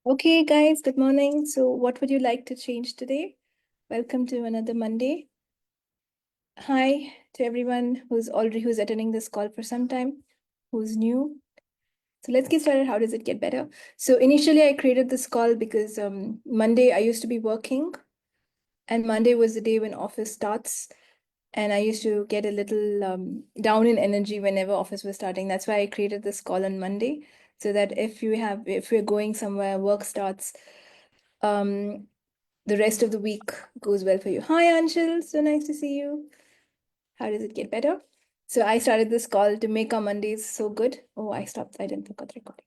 Okay, guys, good morning. So, what would you like to change today? Welcome to another Monday. Hi to everyone who's attending this call for some time, who's new. So let's get started. How does it get better? So initially, I created this call because Monday I used to be working, and Monday was the day when office starts, and I used to get a little down in energy whenever office was starting. That's why I created this call on Monday, so that if we're going somewhere, work starts. Um, the rest of the week goes well for you. Hi, Anshul. So nice to see you. How does it get better? So I started this call to make our Mondays so good. Oh, I stopped. I didn't forget the recording.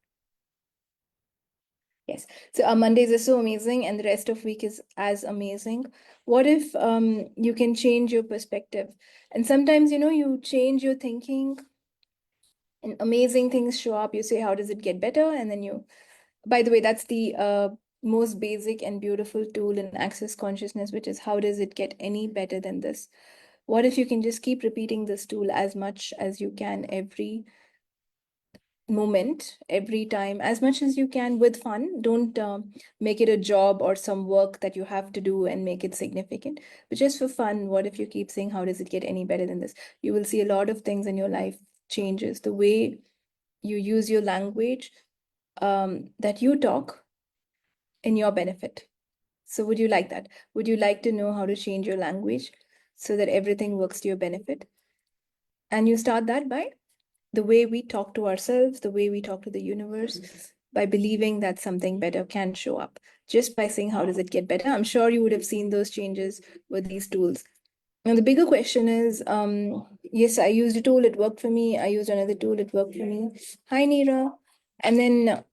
Yes. So our Mondays are so amazing and the rest of week is as amazing. What if you can change your perspective? And sometimes, you change your thinking and amazing things show up. You say, how does it get better? And then by the way, that's the most basic and beautiful tool in Access Consciousness, which is how does it get any better than this? What if you can just keep repeating this tool as much as you can every moment, every time, as much as you can with fun? Don't make it a job or some work that you have to do and make it significant, but just for fun. What if you keep saying, how does it get any better than this? You will see a lot of things in your life changes. The way you use your language, that you talk in your benefit. So would you like that? Would you like to know how to change your language so that everything works to your benefit? And you start that by the way we talk to ourselves, the way we talk to the universe, by believing that something better can show up. Just by saying, how does it get better? I'm sure you would have seen those changes with these tools. Now, the bigger question is, yes, I used a tool, it worked for me. I used another tool, it worked for me. Hi, Neera. And then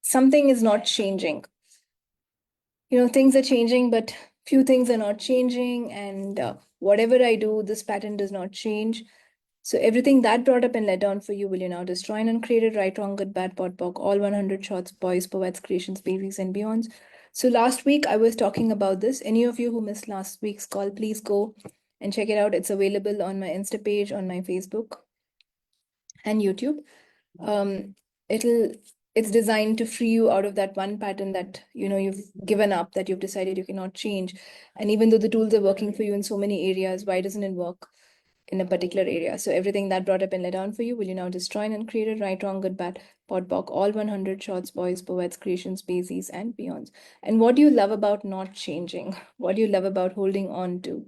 something is not changing. Things are changing, but few things are not changing. And whatever I do, this pattern does not change. So everything that brought up and let down for you will you now destroy and uncreated, right, wrong, good, bad, pot, pock, all 100 shots, boys, poets, creations, babies, and beyonds. So last week I was talking about this. Any of you who missed last week's call, please go and check it out. It's available on my Insta page, on my Facebook, and YouTube. Um, it's designed to free you out of that one pattern that you've given up, that you've decided you cannot change. And even though the tools are working for you in so many areas, why doesn't it work in a particular area? So everything that brought up and let down for you will you now destroy and create it, right, wrong, good, bad, pot, pock, all 100 shots, boys, poets, creations, basies, and beyonds. And what do you love about not changing? What do you love about holding on to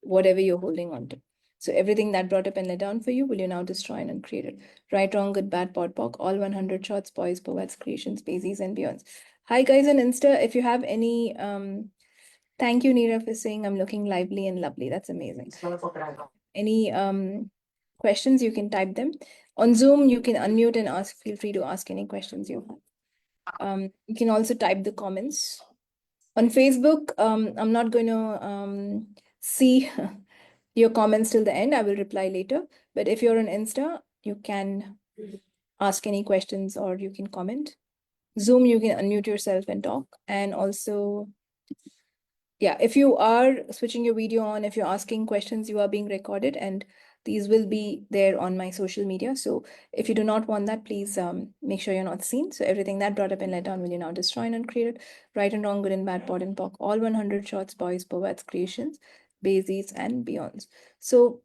whatever you're holding on to? So everything that brought up and let down for you will you now destroy and uncreate it. Right, wrong, good, bad, pot, pock, all 100 shots, boys, poets, creations, basies, and beyonds. Hi guys on Insta. If you have any, thank you, Neera, for saying I'm looking lively and lovely. That's amazing. Any questions, you can type them. On Zoom, you can unmute and ask. Feel free to ask any questions you have. You can also type the comments. On Facebook, I'm not going to see your comments till the end. I will reply later. But if you're on Insta, you can ask any questions or you can comment. Zoom, you can unmute yourself and talk. And also, yeah, if you are switching your video on, if you're asking questions, you are being recorded and these will be there on my social media. So if you do not want that, please make sure you're not seen. So everything that brought up and let down will you now destroy and uncreate it. Right and wrong, good and bad, pot and pock, all 100 shots, boys, poets, creations, basies, and beyonds. So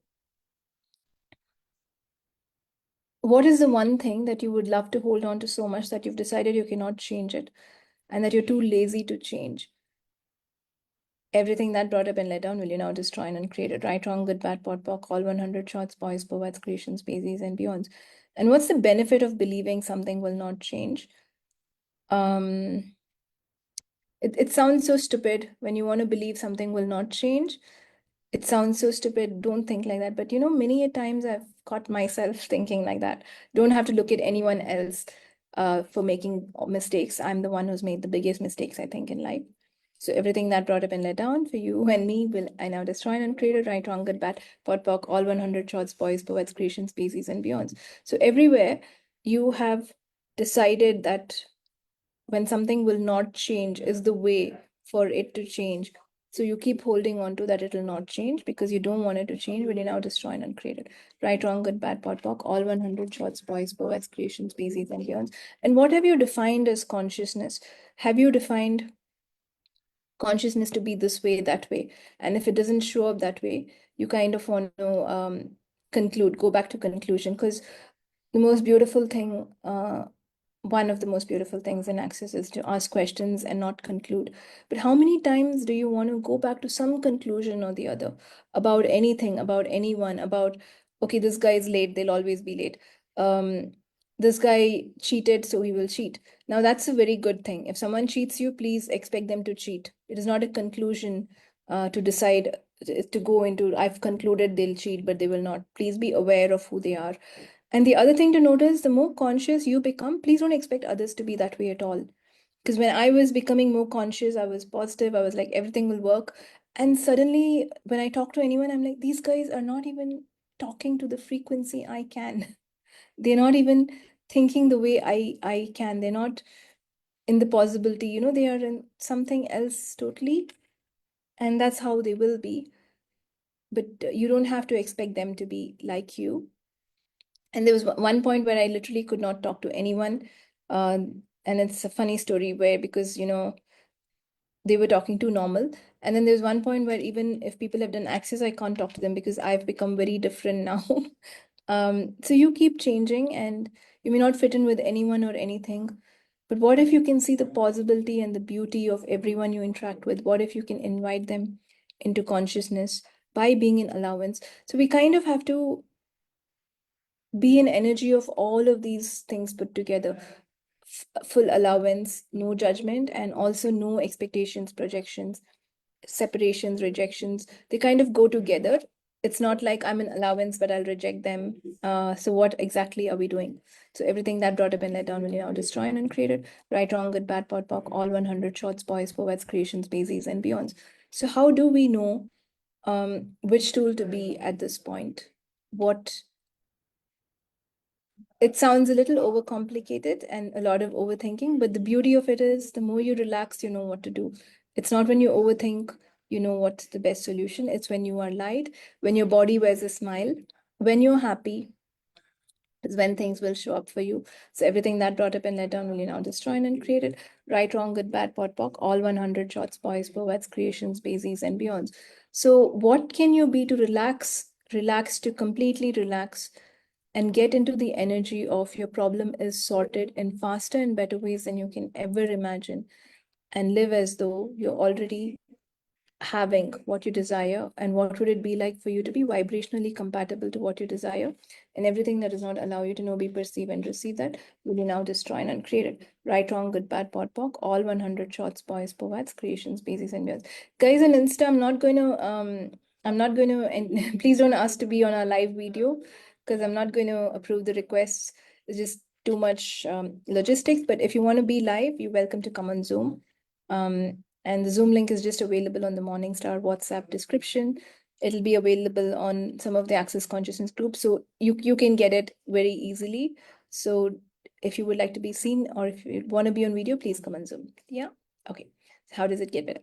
what is the one thing that you would love to hold on to so much that you've decided you cannot change it and that you're too lazy to change? Everything that brought up and let down will you now destroy and uncreate it. Right, wrong, good, bad, pot, pock, all 100 shots, boys, poets, creations, basies, and beyonds. And what's the benefit of believing something will not change? It sounds so stupid when you want to believe something will not change. It sounds so stupid. Don't think like that. But many a times I've caught myself thinking like that. Don't have to look at anyone else for making mistakes. I'm the one who's made the biggest mistakes, I think, in life. So everything that brought up and let down for you and me will I now destroy and create it, right, wrong, good, bad, pot, pock, all 100 shots, boys, poets, creations, species, and beyonds. So everywhere you have decided that when something will not change is the way for it to change. So you keep holding on to that it will not change because you don't want it to change. Will you now destroy and uncreate it? Right, wrong, good, bad, pot, pock, all 100 shots, boys, poets, creations, species, and beyond. And what have you defined as consciousness? Have you defined consciousness to be this way, that way? And if it doesn't show up that way, you kind of want to go back to conclusion. Because the most beautiful thing, one of the most beautiful things in Access is to ask questions and not conclude. But how many times do you want to go back to some conclusion or the other about anything, about anyone, about, okay, this guy is late, they'll always be late. This guy cheated, so he will cheat. Now, that's a very good thing. If someone cheats you, please expect them to cheat. It is not a conclusion to decide to go into, I've concluded they'll cheat, but they will not. Please be aware of who they are. And the other thing to notice, the more conscious you become, please don't expect others to be that way at all. Because when I was becoming more conscious, I was positive, I was like, everything will work. And suddenly, when I talk to anyone, I'm like, these guys are not even talking to the frequency I can. They're not even thinking the way I can. They're not in the possibility, they are in something else totally. And that's how they will be. But you don't have to expect them to be like you. And there was one point where I literally could not talk to anyone. And it's a funny story where, because, they were talking too normal. And then there's one point where even if people have done access, I can't talk to them because I've become very different now. So you keep changing and you may not fit in with anyone or anything. But what if you can see the possibility and the beauty of everyone you interact with? What if you can invite them into consciousness by being in allowance? So we kind of have to be an energy of all of these things put together. Full allowance, no judgment, and also no expectations, projections, separations, rejections. They kind of go together. It's not like I'm an allowance, but I'll reject them. So what exactly are we doing? So everything that brought up and let down will now destroy and uncreate it. Right, wrong, good, bad, pot, pock, all 100 shots, boys, poets, creations, bases, and beyonds. So how do we know which tool to be at this point? What It sounds a little overcomplicated and a lot of overthinking, but the beauty of it is the more you relax, you know what to do. It's not when you overthink, you know what's the best solution. It's when you are light, when your body wears a smile, when you're happy, is when things will show up for you. So everything that brought up and let down will you now destroy and uncreate it. Right, wrong, good, bad, pot, pock, all 100 shots, boys, poets, creations, bases, and beyonds. So what can you be to relax, to completely relax, and get into the energy of your problem is sorted in faster and better ways than you can ever imagine, and live as though you're already having what you desire? And what would it be like for you to be vibrationally compatible to what you desire? And everything that does not allow you to know, be, perceive, and receive that will you now destroy and uncreate it. Right, wrong, good, bad, pot, pock, all 100 shots, boys, poets, creations, bases, and beyond. Guys on Insta, I'm not going to, and please don't ask to be on a live video because I'm not going to approve the requests. It's just too much logistics. But if you want to be live, you're welcome to come on Zoom. And the Zoom link is just available on the Morningstar WhatsApp description. It'll be available on some of the Access Consciousness groups. So you can get it very easily. So if you would like to be seen or if you want to be on video, please come on Zoom. Yeah. Okay. So how does it get better?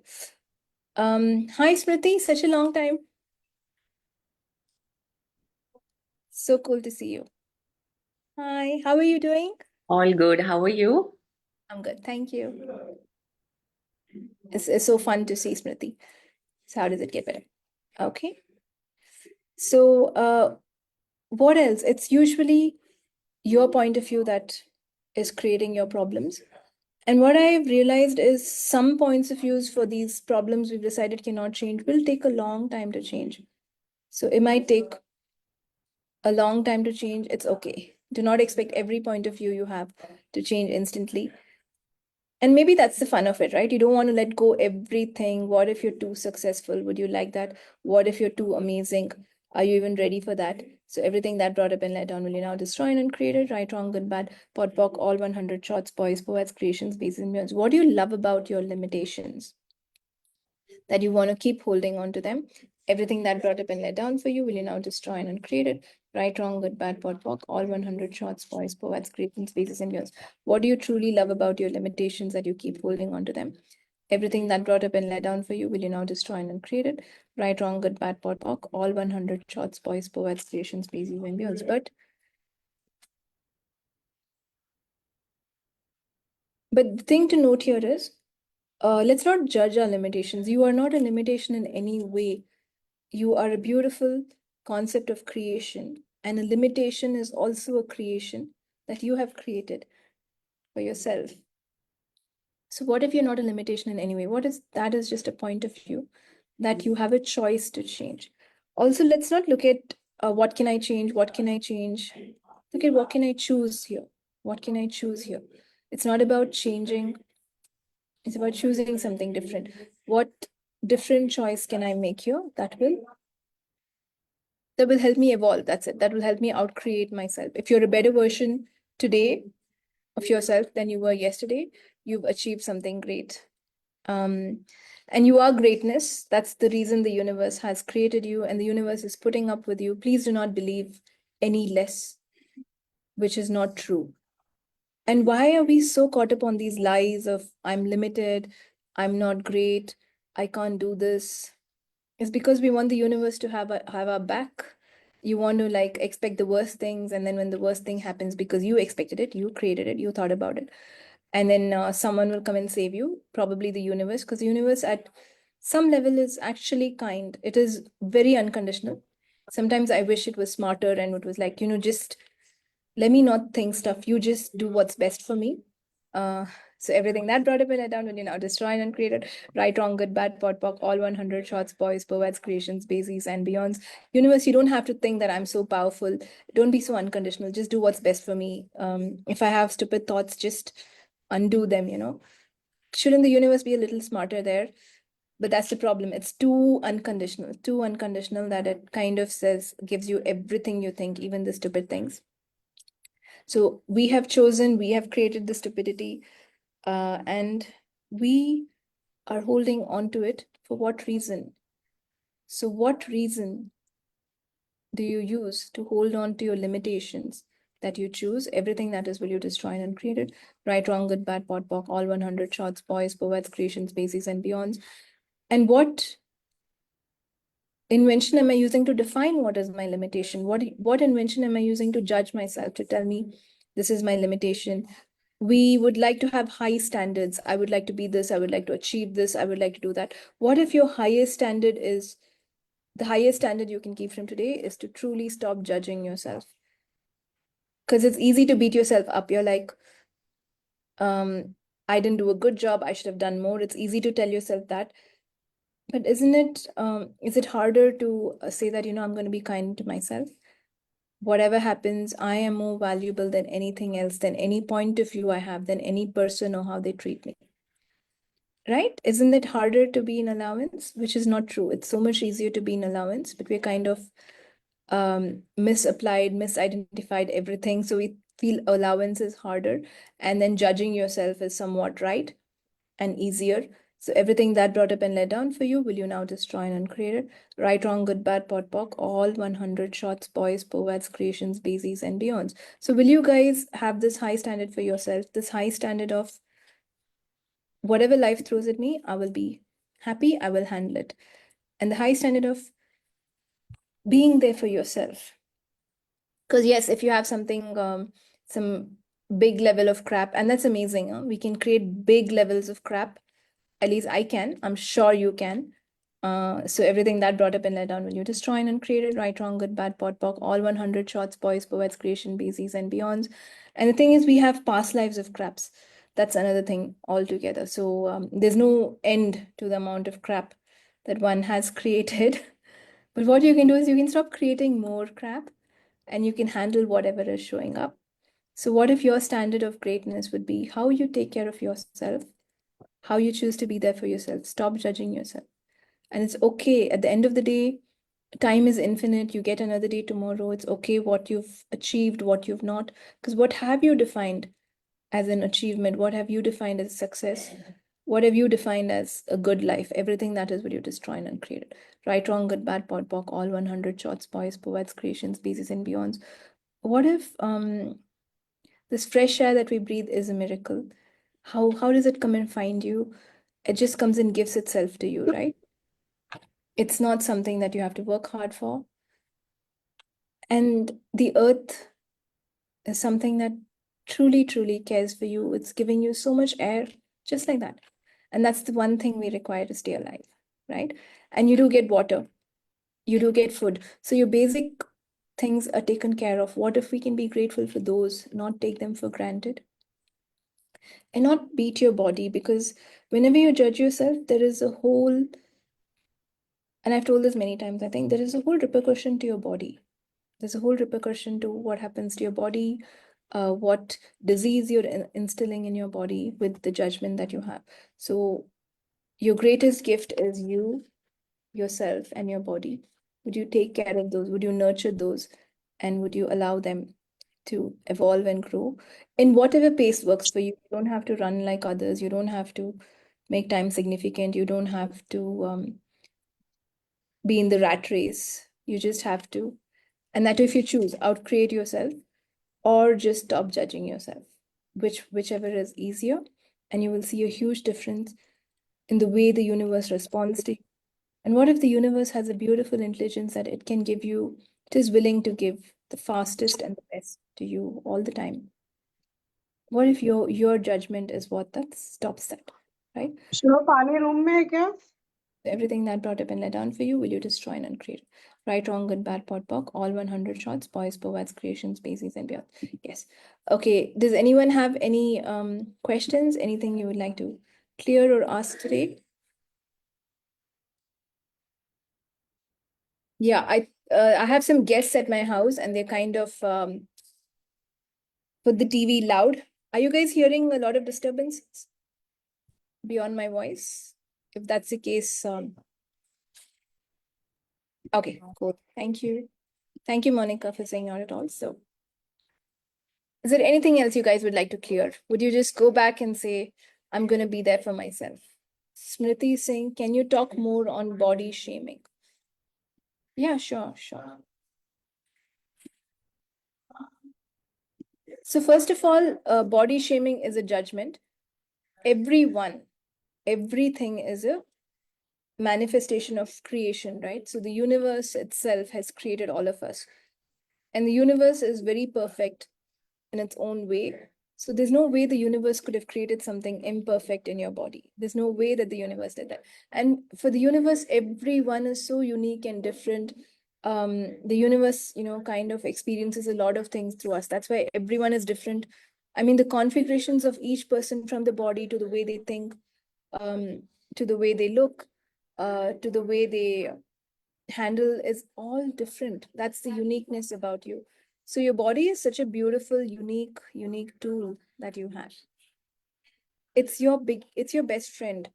Hi Smriti, such a long time. So cool to see you. Hi, how are you doing? All good. How are you? I'm good, thank you. It's so fun to see Smriti. So how does it get better? Okay. So what else? It's usually your point of view that is creating your problems. And what I've realized is some points of views for these problems we've decided cannot change will take a long time to change. So it might take a long time to change. It's okay. Do not expect every point of view you have to change instantly. And maybe that's the fun of it, right? You don't want to let go everything. What if you're too successful? Would you like that? What if you're too amazing? Are you even ready for that? So everything that brought up and let down will you now destroy and uncreate it? Right, wrong, good, bad, pot, pock, all 100 shots, boys, poets, creations, bases, and beyonds. What do you love about your limitations that you want to keep holding on to them? Everything that brought up and let down for you will you now destroy and uncreate it? Right, wrong, good, bad, pot, pock, all 100 shots, boys, poets, creations, bases, and beyonds. What do you truly love about your limitations that you keep holding on to them? Everything that brought up and let down for you, will you now destroy and uncreate it? Right, wrong, good, bad, pot, pock, all 100 shots, boys, poets, creations, species, and beyonds. But the thing to note here is, let's not judge our limitations. You are not a limitation in any way. You are a beautiful concept of creation, and a limitation is also a creation that you have created for yourself. So what if you're not a limitation in any way? What is that? Is just a point of view that you have a choice to change. Also, let's not look at what can I change? What can I change? Look at what can I choose here? What can I choose here? It's not about changing, it's about choosing something different. What different choice can I make here that will help me evolve? That's it. That will help me outcreate myself. If you're a better version today of yourself than you were yesterday, you've achieved something great. And you are greatness. That's the reason the universe has created you, and the universe is putting up with you. Please do not believe any less, which is not true. And why are we so caught up on these lies of I'm limited, I'm not great, I can't do this? It's because we want the universe to have our back. You want to like expect the worst things, and then when the worst thing happens, because you expected it, you created it, you thought about it, and then someone will come and save you, probably the universe, because the universe at some level is actually kind. It is very unconditional. Sometimes I wish it was smarter and it was like, just let me not think stuff. You just do what's best for me. Uh, so everything that brought up and let down, when you now destroy and create it, right, wrong, good, bad, pot, pock, all 100 shots, boys, poets, creations, basies, and beyonds. Universe, you don't have to think that I'm so powerful. Don't be so unconditional. Just do what's best for me. If I have stupid thoughts, just undo them. Shouldn't the universe be a little smarter there? But that's the problem. It's too unconditional that it kind of gives you everything you think, even the stupid things. So we have created the stupidity, and we are holding on to it. For what reason? So, what reason do you use to hold on to your limitations that you choose? Everything that is will you destroy and uncreate it? Right, wrong, good, bad, pot, pock, all 100 shots, boys, poets, creations, basics, and beyonds. And what invention am I using to define what is my limitation? What invention am I using to judge myself, to tell me this is my limitation? We would like to have high standards. I would like to be this, I would like to achieve this, I would like to do that. What if your highest standard is the highest standard you can keep from today is to truly stop judging yourself? Because it's easy to beat yourself up. You're like, I didn't do a good job, I should have done more. It's easy to tell yourself that. But is it harder to say that, I'm going to be kind to myself? Whatever happens, I am more valuable than anything else, than any point of view I have, than any person or how they treat me. Right? Isn't it harder to be in allowance? Which is not true. It's so much easier to be in allowance, but we're kind of misapplied, misidentified everything. So we feel allowance is harder, and then judging yourself is somewhat right and easier. So everything that brought up and let down for you, will you now destroy and uncreate it? Right, wrong, good, bad, pot, pock, all 100 shots, boys, poets, creations, basies, and beyonds. So will you guys have this high standard for yourself, this high standard of whatever life throws at me, I will be happy, I will handle it. And the high standard of being there for yourself. Because yes, if you have something, some big level of crap, and that's amazing, huh? We can create big levels of crap. At least I can. I'm sure you can. So everything that brought up and let down, will you destroy and uncreate it? Right, wrong, good, bad, pot, pock, all 100 shots, boys, poets, creation, basies, and beyonds. And the thing is, we have past lives of craps. That's another thing altogether. So there's no end to the amount of crap that one has created. But what you can do is you can stop creating more crap, and you can handle whatever is showing up. So, what if your standard of greatness would be how you take care of yourself, how you choose to be there for yourself? Stop judging yourself. And it's okay. At the end of the day, time is infinite. You get another day tomorrow. It's okay what you've achieved, what you've not. Because what have you defined as an achievement? What have you defined as success? What have you defined as a good life? Everything that is what you destroy and created. Right, wrong, good, bad, pot, pock, all 100 shots, boys, poets, creations, species, and beyonds. What if this fresh air that we breathe is a miracle? How does it come and find you? It just comes and gives itself to you, right? It's not something that you have to work hard for. And the earth is something that truly, truly cares for you. It's giving you so much air, just like that. And that's the one thing we require to stay alive, right? And you do get water, you do get food. So your basic things are taken care of. What if we can be grateful for those, not take them for granted? And not beat your body, because whenever you judge yourself, there is a whole, and I've told this many times, I think there is a whole repercussion to your body. There's a whole repercussion to what happens to your body, what disease you're instilling in your body with the judgment that you have. So your greatest gift is you, yourself, and your body. Would you take care of those? Would you nurture those? And would you allow them to evolve and grow in whatever pace works for you? You don't have to run like others. You don't have to make time significant. You don't have to be in the rat race. You just have to, and that if you choose, outcreate yourself or just stop judging yourself, whichever is easier, and you will see a huge difference in the way the universe responds to you. And what if the universe has a beautiful intelligence that it can give you, it is willing to give the fastest and the best to you all the time? What if your judgment is what that stops that, right? Shiv पानी room में है क्या? Everything that brought up and let down for you, will you destroy and uncreate? Right, wrong, good, bad, pot, pock, all 100 shots, boys, poets, creations, species, and beyond. Yes. Okay. Does anyone have any questions? Anything you would like to clear or ask today? Yeah, I have some guests at my house, and they're kind of put the TV loud. Are you guys hearing a lot of disturbances beyond my voice? If that's the case, okay, cool. Thank you. Thank you, Monica, for saying not at all. So, is there anything else you guys would like to clear? Would you just go back and say, I'm going to be there for myself? Smriti is saying, can you talk more on body shaming? Yeah, sure, sure. So, first of all, body shaming is a judgment. Everything is a manifestation of creation, right? So, the universe itself has created all of us. And the universe is very perfect in its own way. So there's no way the universe could have created something imperfect in your body. There's no way that the universe did that. And for the universe, everyone is so unique and different. The universe, kind of experiences a lot of things through us. That's why everyone is different. I mean, the configurations of each person, from the body to the way they think, to the way they look, to the way they handle, is all different. That's the uniqueness about you. So your body is such a beautiful, unique tool that you have. It's your best friend,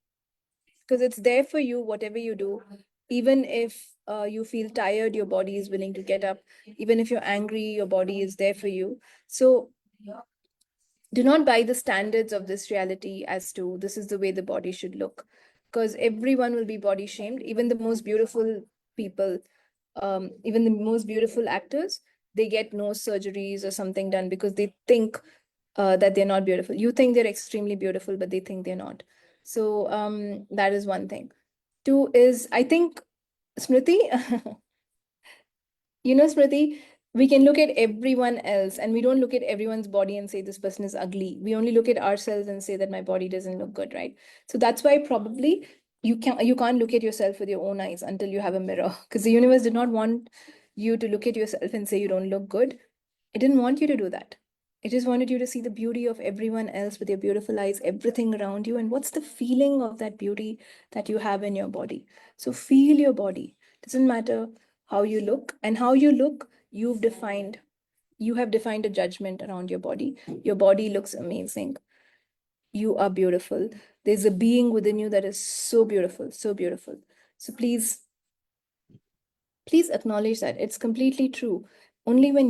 because it's there for you, whatever you do. Even if you feel tired, your body is willing to get up. Even if you're angry, your body is there for you. So do not buy the standards of this reality as to this is the way the body should look, because everyone will be body shamed. Even the most beautiful people, even the most beautiful actors, they get nose surgeries or something done because they think that they're not beautiful. You think they're extremely beautiful, but they think they're not. So that is one thing. Two is, I think, Smriti, Smriti, we can look at everyone else, and we don't look at everyone's body and say this person is ugly. We only look at ourselves and say that my body doesn't look good, right? So that's why probably you can't look at yourself with your own eyes until you have a mirror, because the universe did not want you to look at yourself and say you don't look good. It didn't want you to do that. It just wanted you to see the beauty of everyone else with your beautiful eyes, everything around you, and what's the feeling of that beauty that you have in your body. So feel your body. Doesn't matter how you look, and how you look, you have defined a judgment around your body. Your body looks amazing. You are beautiful. There's a being within you that is so beautiful, so beautiful. So please acknowledge that it's completely true. Only when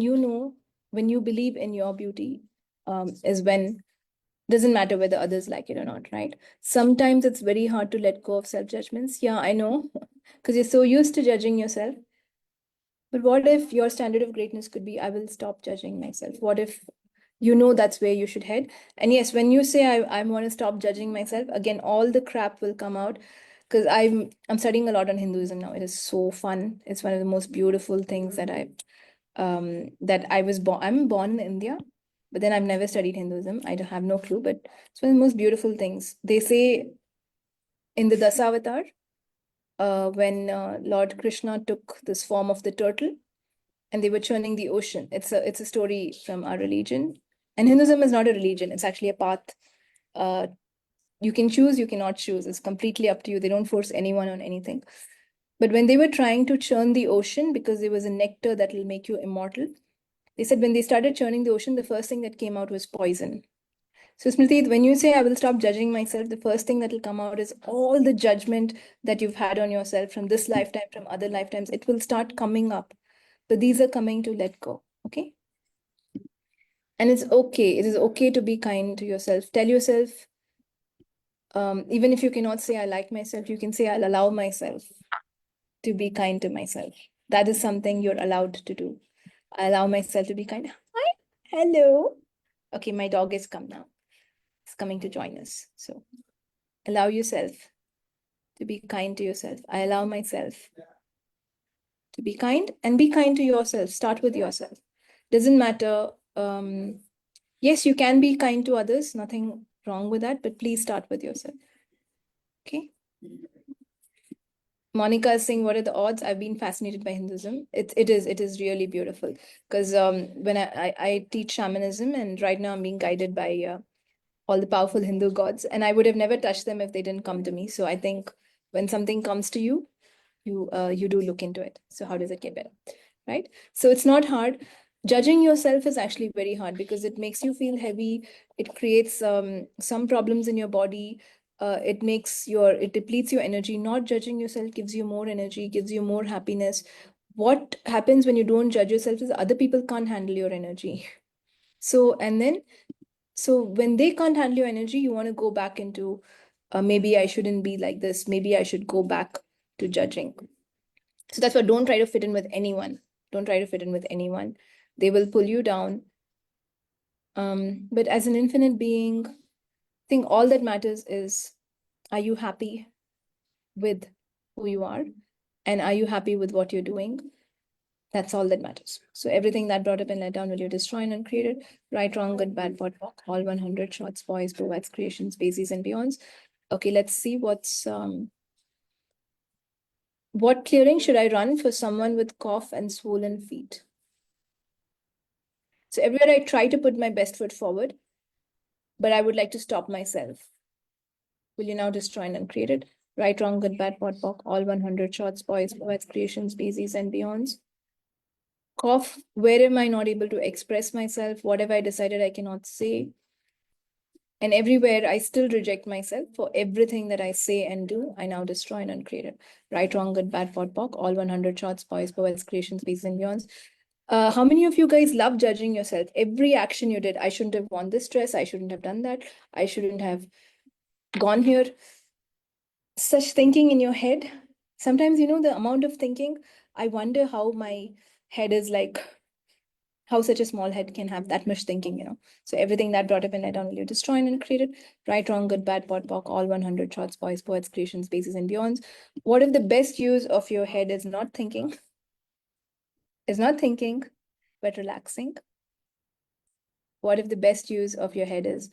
when you believe in your beauty, is when, doesn't matter whether others like it or not, right? Sometimes it's very hard to let go of self-judgments. Yeah, I know, because you're so used to judging yourself. But what if your standard of greatness could be, I will stop judging myself? What if you know that's where you should head. And yes, when you say I want to stop judging myself, again, all the crap will come out, because I'm studying a lot on Hinduism now. It is so fun. It's one of the most beautiful things that I was born. I'm born in India, but then I've never studied Hinduism. I don't have no clue, but it's one of the most beautiful things. They say in the Dasavatar, when Lord Krishna took this form of the turtle and they were churning the ocean. It's a story from our religion. And Hinduism is not a religion, it's actually a path. Uh, you can choose, you cannot choose. It's completely up to you. They don't force anyone on anything. But when they were trying to churn the ocean, because there was a nectar that will make you immortal, they said when they started churning the ocean, the first thing that came out was poison. So, Smriti, when you say I will stop judging myself, the first thing that will come out is all the judgment that you've had on yourself from this lifetime, from other lifetimes. It will start coming up. But these are coming to let go. Okay. And it's okay. It is okay to be kind to yourself. Tell yourself, even if you cannot say I like myself, you can say I'll allow myself to be kind to myself. That is something you're allowed to do. I allow myself to be kind. Hi, hello. Okay, my dog is come now. It's coming to join us. So allow yourself to be kind to yourself. I allow myself to be kind, and be kind to yourself. Start with yourself. Doesn't matter. Yes, you can be kind to others. Nothing wrong with that, but please start with yourself. Okay. Monica is saying, what are the odds? I've been fascinated by Hinduism. It is really beautiful, because when I teach shamanism, and right now I'm being guided by all the powerful Hindu gods, and I would have never touched them if they didn't come to me. So I think when something comes to you, you do look into it. So how does it get better, right? So it's not hard. Judging yourself is actually very hard, because it makes you feel heavy. It creates some problems in your body. It depletes your energy. Not judging yourself gives you more energy, gives you more happiness. What happens when you don't judge yourself is other people can't handle your energy. So when they can't handle your energy, you want to go back into, maybe I shouldn't be like this. Maybe I should go back to judging. So that's why don't try to fit in with anyone. Don't try to fit in with anyone. They will pull you down. But as an infinite being, I think all that matters is, are you happy with who you are? And are you happy with what you're doing? That's all that matters. So everything that brought up and let down, will you destroy and uncreate it? Right, wrong, good, bad, what, walk, all 100 shots, boys, provides, creations, bases, and beyonds. Okay, let's see what clearing should I run for someone with cough and swollen feet? So everywhere I try to put my best foot forward, but I would like to stop myself. Will you now destroy and uncreate it? Right, wrong, good, bad, what, walk, all 100 shots, boys, provides, creations, bases, and beyonds. Cough, where am I not able to express myself? What have I decided I cannot say? And everywhere I still reject myself for everything that I say and do, I now destroy and uncreate it. Right, wrong, good, bad, pot, pock, all 100 shots, boys, poets, creations, bases, and beyonds. How many of you guys love judging yourself? Every action you did, I shouldn't have worn this dress, I shouldn't have done that, I shouldn't have gone here. Such thinking in your head. Sometimes, the amount of thinking, I wonder how my head is like, how such a small head can have that much thinking. So everything that brought up and let down, will you destroy and create it? Right, wrong, good, bad, pot, pock, all 100 shots, boys, poets, creations, bases, and beyonds. What if the best use of your head is not thinking? Is not thinking, but relaxing? What if the best use of your head is,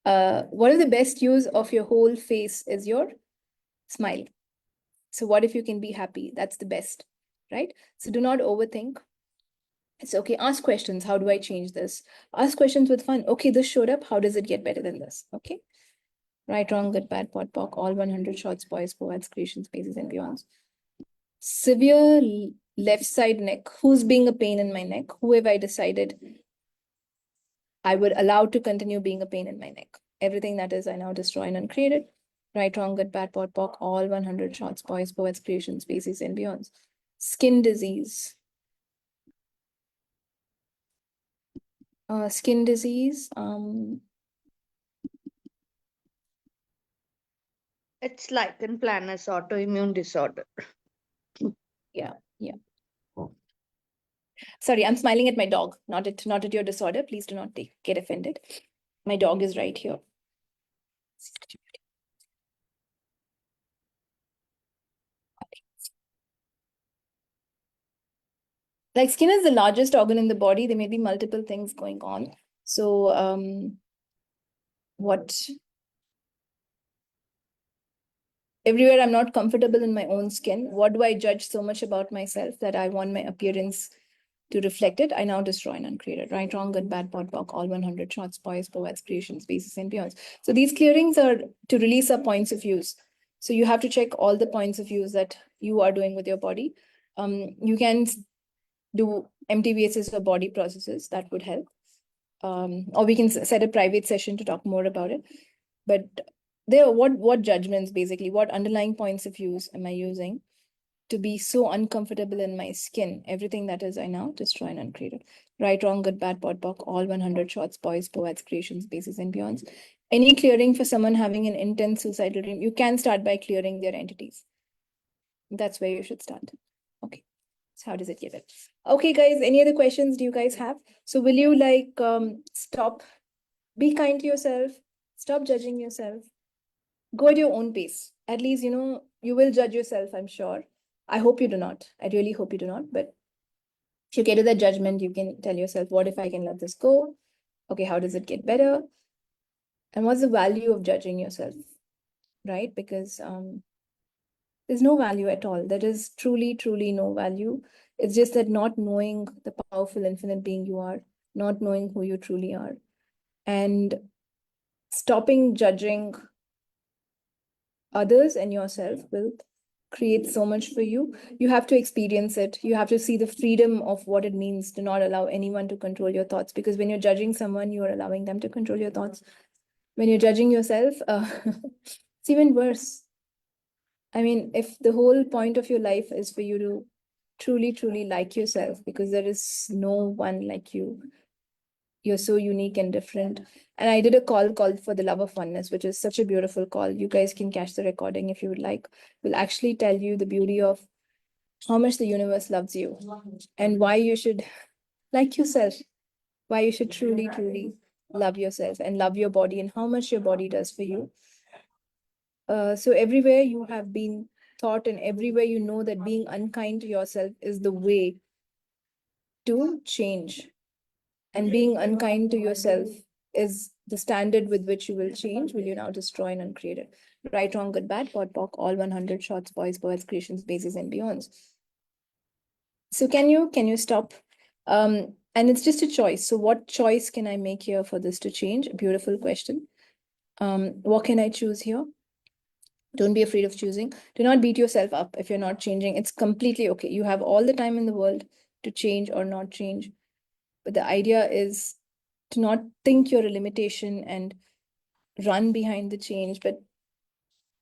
what if the best use of your whole face is your smile? So what if you can be happy? That's the best, right? So do not overthink. It's okay. Ask questions. How do I change this? Ask questions with fun. Okay, this showed up. How does it get better than this? Okay. Right, wrong, good, bad, pot, pock, all 100 shots, boys, poets, creations, spaces, and beyonds. Severe left side neck. Who's being a pain in my neck? Who have I decided I would allow to continue being a pain in my neck? Everything that is, I now destroy and uncreate it. Right, wrong, good, bad, pot, pock, all 100 shots, boys, poets, creations, spaces, and beyonds. Skin disease. Skin disease. It's lichen planus autoimmune disorder. Yeah. Sorry, I'm smiling at my dog, not at your disorder. Please do not get offended. My dog is right here. Like skin is the largest organ in the body. There may be multiple things going on. So what everywhere I'm not comfortable in my own skin, what do I judge so much about myself that I want my appearance to reflect it? I now destroy and uncreate it. Right, wrong, good, bad, pot, pock, all 100 shots, poise, poets, creations, spaces, and beyonds. So these clearings are to release our points of views. So you have to check all the points of views that you are doing with your body. You can do MTBSs or body processes that would help. Or we can set a private session to talk more about it. But there, what judgments basically, what underlying points of views am I using to be so uncomfortable in my skin? Everything that is I now destroy and uncreate it. Right, wrong, good, bad, pot, pock, all 100 shots, poise, poets, creations, bases, and beyonds. Any clearing for someone having an intense suicidal dream, you can start by clearing their entities. That's where you should start. Okay. So how does it give it? Okay, guys, any other questions do you guys have? So will you stop, be kind to yourself, stop judging yourself, go at your own pace. At least, you will judge yourself, I'm sure. I hope you do not. I really hope you do not. But if you get to that judgment, you can tell yourself, what if I can let this go? Okay, how does it get better? And what's the value of judging yourself, right? Because there's no value at all. There is truly, truly no value. It's just that not knowing the powerful infinite being you are, not knowing who you truly are, and stopping judging others and yourself will create so much for you. You have to experience it. You have to see the freedom of what it means to not allow anyone to control your thoughts. Because when you're judging someone, you are allowing them to control your thoughts. When you're judging yourself, it's even worse. I mean, if the whole point of your life is for you to truly, truly like yourself, because there is no one like you. You're so unique and different. And I did a call called For the Love of Oneness, which is such a beautiful call. You guys can catch the recording if you would like. We'll actually tell you the beauty of how much the universe loves you and why you should like yourself, why you should truly, truly love yourself and love your body and how much your body does for you. So everywhere you have been taught and everywhere you know that being unkind to yourself is the way to change, and being unkind to yourself is the standard with which you will change, will you now destroy and uncreate it? Right, wrong, good, bad, pot, pock, all 100 shots, boys, poets, creations, bases, and beyonds. So can you stop? And it's just a choice. So what choice can I make here for this to change? A beautiful question. What can I choose here? Don't be afraid of choosing. Do not beat yourself up if you're not changing. It's completely okay. You have all the time in the world to change or not change. But the idea is to not think you're a limitation and run behind the change. But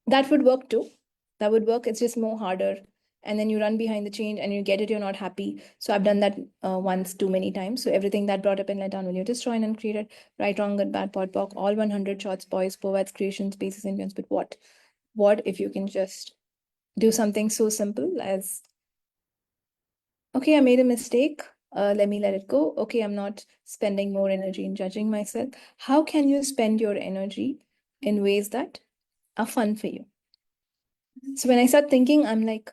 that would work too. That would work. It's just more harder. And then you run behind the change and you get it, you're not happy. So I've done that once too many times. So everything that brought up and let down, will you destroy and uncreate it? Right, wrong, good, bad, pot, pock, all 100 shots, boys, poets, creations, spaces, and beyonds. But what? What if you can just do something so simple as, okay, I made a mistake. Let me let it go. Okay, I'm not spending more energy in judging myself. How can you spend your energy in ways that are fun for you? So when I start thinking, I'm like,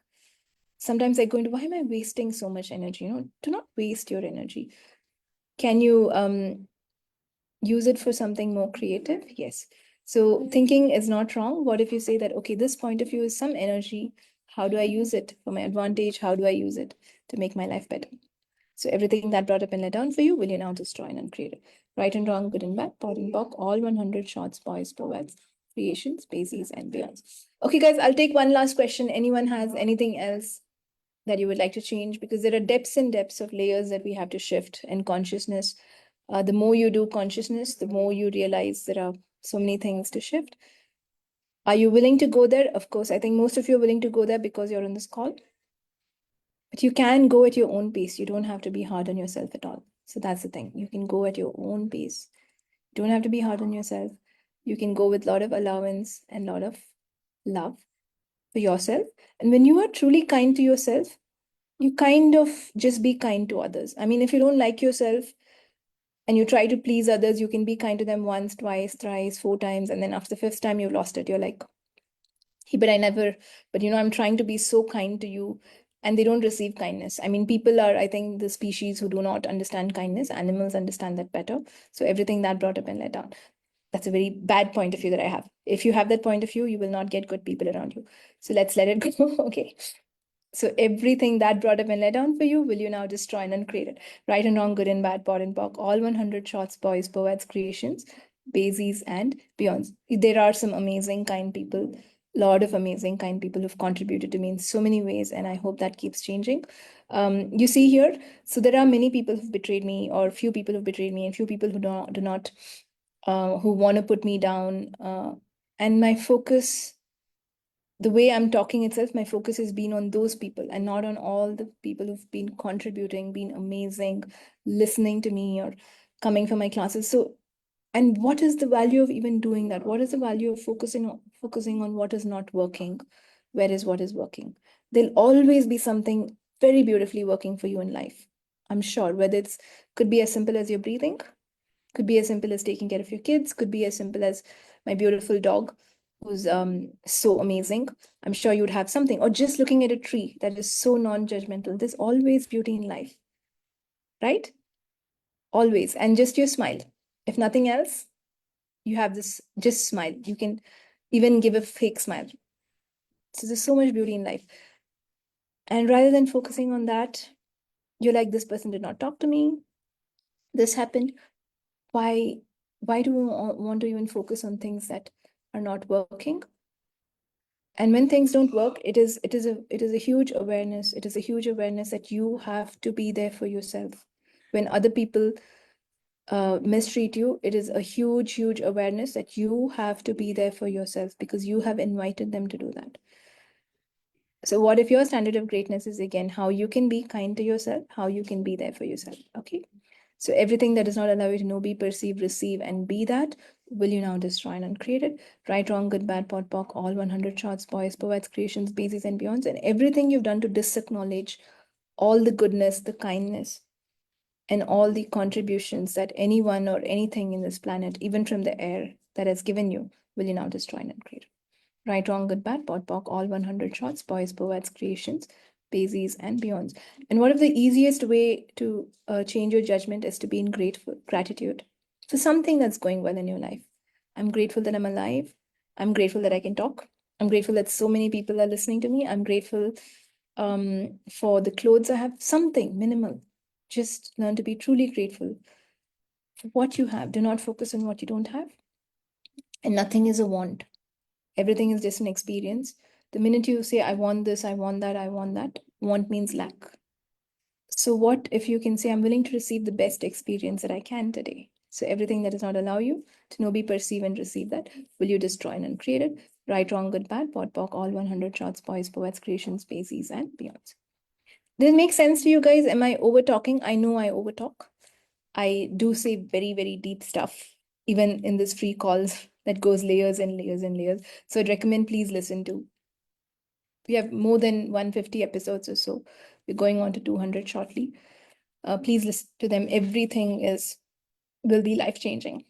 sometimes I go into, why am I wasting so much energy? Do not waste your energy. Can you use it for something more creative? Yes. So thinking is not wrong. What if you say that, okay, this point of view is some energy. How do I use it for my advantage? How do I use it to make my life better? So everything that brought up and let down for you, will you now destroy and uncreate it? Right and wrong, good and bad, pot and pock, all 100 shots, boys, poets, creations, species, and beyonds. Okay, guys, I'll take one last question. Anyone has anything else that you would like to change? Because there are depths and depths of layers that we have to shift in consciousness. The more you do consciousness, the more you realize there are so many things to shift. Are you willing to go there? Of course, I think most of you are willing to go there because you're on this call. But you can go at your own pace. You don't have to be hard on yourself at all. So that's the thing. You can go at your own pace. You don't have to be hard on yourself. You can go with a lot of allowance and a lot of love for yourself. And when you are truly kind to yourself, you kind of just be kind to others. I mean, if you don't like yourself and you try to please others, you can be kind to them once, twice, thrice, 4 times, and then after the fifth time you've lost it. You're like, hey, but I never, but I'm trying to be so kind to you. And they don't receive kindness. I mean, people are, I think, the species who do not understand kindness. Animals understand that better. So everything that brought up and let down. That's a very bad point of view that I have. If you have that point of view, you will not get good people around you. So let's let it go. Okay. So everything that brought up and let down for you, will you now destroy and uncreate it? Right and wrong, good and bad, pot and pock, all 100 shots, boys, poets, creations, Basies, and beyonds. There are some amazing, kind people, lot of amazing, kind people who've contributed to me in so many ways, and I hope that keeps changing. You see here, so there are many people who've betrayed me, or few people who've betrayed me, and few people who do not who want to put me down. And my focus, the way I'm talking itself, my focus has been on those people and not on all the people who've been contributing, been amazing, listening to me or coming for my classes. So, and what is the value of even doing that? What is the value of focusing on what is not working? Where is what is working? There'll always be something very beautifully working for you in life. I'm sure, whether it's could be as simple as your breathing, could be as simple as taking care of your kids, could be as simple as my beautiful dog who's so amazing. I'm sure you would have something, or just looking at a tree that is so non-judgmental. There's always beauty in life, right? Always. And just your smile. If nothing else, you have this, just smile. You can even give a fake smile. So there's so much beauty in life. And rather than focusing on that, you're like, this person did not talk to me, this happened. Why do we want to even focus on things that are not working? And when things don't work, it is a huge awareness. It is a huge awareness that you have to be there for yourself. When other people mistreat you, it is a huge awareness that you have to be there for yourself because you have invited them to do that. So what if your standard of greatness is again how you can be kind to yourself, how you can be there for yourself? Okay. So everything that does not allow you to know, be, perceive, receive, and be that, will you now destroy and uncreate it? Right, wrong, good, bad, pot, pock, all 100 shots, boys, poets, creations, bases, and beyonds, and everything you've done to disacknowledge all the goodness, the kindness, and all the contributions that anyone or anything in this planet, even from the air, that has given you, will you now destroy and uncreate? Right, wrong, good, bad, pot, pock, all 100 shots, boys, poets, creations, Basies, and beyonds. And one of the easiest way to change your judgment is to be in gratitude for something that's going well in your life. I'm grateful that I'm alive. I'm grateful that I can talk. I'm grateful that so many people are listening to me. I'm grateful for the clothes I have. Something minimal. Just learn to be truly grateful for what you have. Do not focus on what you don't have. And nothing is a want. Everything is just an experience. The minute you say, I want this, I want that, I want that, want means lack. So what if you can say, I'm willing to receive the best experience that I can today? So everything that does not allow you to know, be, perceive, and receive that, will you destroy and uncreate it? Right, wrong, good, bad, pot, pock, all 100 shots, boys, poets, creations, Basies, and beyonds. Does it make sense to you guys? Am I over talking? I know I over talk. I do say very deep stuff, even in this free calls that goes layers and layers and layers. So I'd recommend please listen to. We have more than 150 episodes or so. We're going on to 200 shortly. Please listen to them. Everything will be life changing,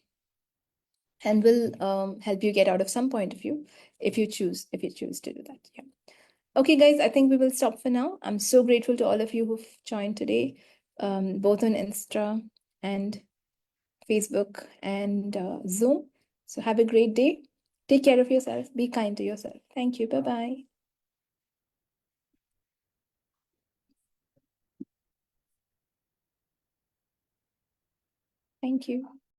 and will help you get out of some point of view if you choose to do that. Yeah. Okay, guys, I think we will stop for now. I'm so grateful to all of you who've joined today, both on Insta and Facebook and Zoom. So have a great day. Take care of yourself. Be kind to yourself. Thank you. Bye-bye. Thank you.